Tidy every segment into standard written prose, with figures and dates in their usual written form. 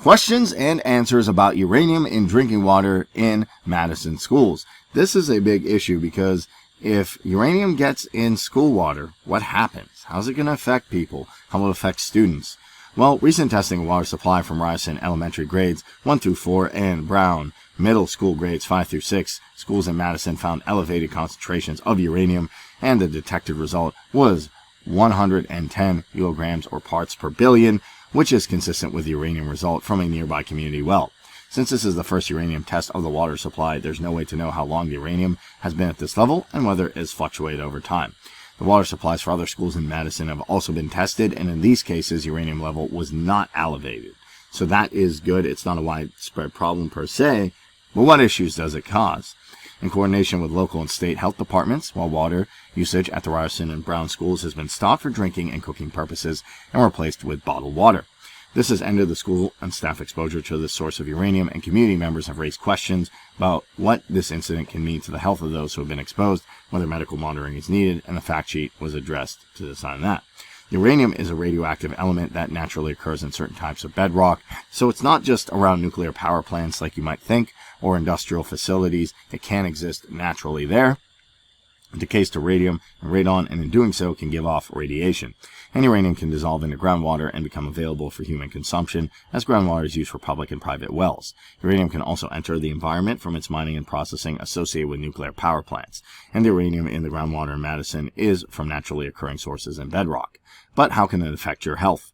Questions and answers about uranium in drinking water in Madison schools. This is a big issue because if uranium gets in school water, what happens? How's it going to affect people? How will it affect students? Well, recent testing of water supply from Ryerson elementary grades 1 through 4 and Brown middle school grades 5 through 6 schools in Madison found elevated concentrations of uranium, and the detected result was 110 kilograms or parts per billion, which is consistent with the uranium result from a nearby community well. Since this is the first uranium test of the water supply, there's no way to know how long the uranium has been at this level and whether it has fluctuated over time. The water supplies for other schools in Madison have also been tested, and in these cases, uranium level was not elevated. So that is good. It's not a widespread problem per se, but what issues does it cause? In coordination with local and state health departments, while water usage at the Ryerson and Brown schools has been stopped for drinking and cooking purposes and replaced with bottled water. This has ended the school and staff exposure to this source of uranium, and community members have raised questions about what this incident can mean to the health of those who have been exposed, whether medical monitoring is needed, and the fact sheet was addressed to decide that. Uranium is a radioactive element that naturally occurs in certain types of bedrock, so it's not just around nuclear power plants like you might think, or industrial facilities. It can exist naturally there. It decays to radium and radon, and in doing so can give off radiation. And uranium can dissolve into groundwater and become available for human consumption, as groundwater is used for public and private wells. Uranium can also enter the environment from its mining and processing associated with nuclear power plants. And the uranium in the groundwater in Madison is from naturally occurring sources in bedrock. But how can it affect your health?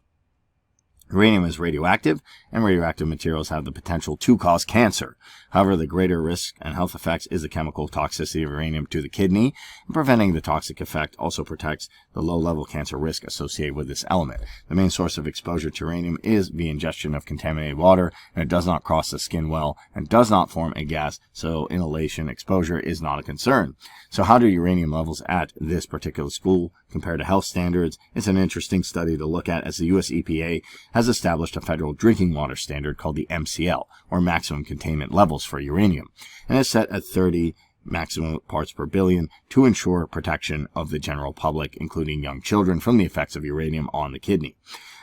Uranium is radioactive, and radioactive materials have the potential to cause cancer. However, the greater risk and health effects is the chemical toxicity of uranium to the kidney, and preventing the toxic effect also protects the low-level cancer risk associated with this element. The main source of exposure to uranium is the ingestion of contaminated water, and it does not cross the skin well and does not form a gas, so inhalation exposure is not a concern. So how do uranium levels at this particular school compare to health standards? It's an interesting study to look at, as the U.S. EPA has established a federal drinking water standard called the MCL, or maximum containment levels for uranium, and it's set at 30 maximum parts per billion to ensure protection of the general public, including young children, from the effects of uranium on the kidney.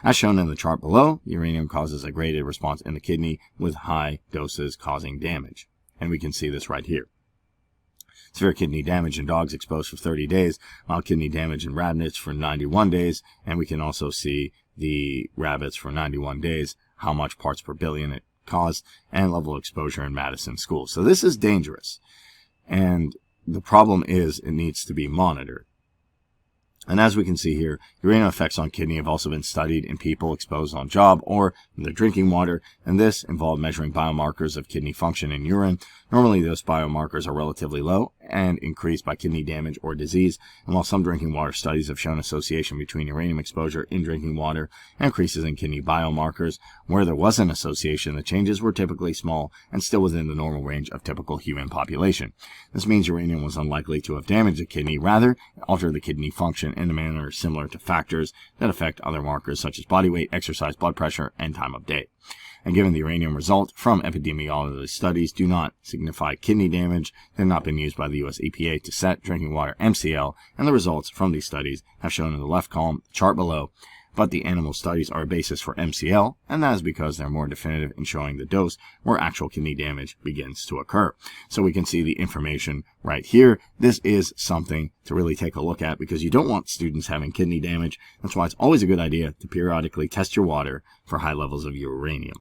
As shown in the chart below, uranium causes a graded response in the kidney, with high doses causing damage, and we can see this right here. Severe kidney damage in dogs exposed for 30 days, mild kidney damage in rabbits for 91 days, and we can also see the rabbits for 91 days, how much parts per billion it caused, and level of exposure in Madison schools. So this is dangerous, and the problem is it needs to be monitored. And as we can see here, uranium effects on kidney have also been studied in people exposed on job or in their drinking water, and this involved measuring biomarkers of kidney function in urine. Normally, those biomarkers are relatively low and increased by kidney damage or disease, and while some drinking water studies have shown association between uranium exposure in drinking water and increases in kidney biomarkers, where there was an association, the changes were typically small and still within the normal range of typical human population. This means uranium was unlikely to have damaged the kidney, rather it altered the kidney function in a manner similar to factors that affect other markers such as body weight, exercise, blood pressure, and time of day. And given the uranium result from epidemiology studies do not signify kidney damage, they have not been used by the U.S. EPA to set drinking water MCL, and the results from these studies have shown in the left column, the chart below. But the animal studies are a basis for MCL, and that is because they're more definitive in showing the dose where actual kidney damage begins to occur. So we can see the information right here. This is something to really take a look at, because you don't want students having kidney damage. That's why it's always a good idea to periodically test your water for high levels of uranium.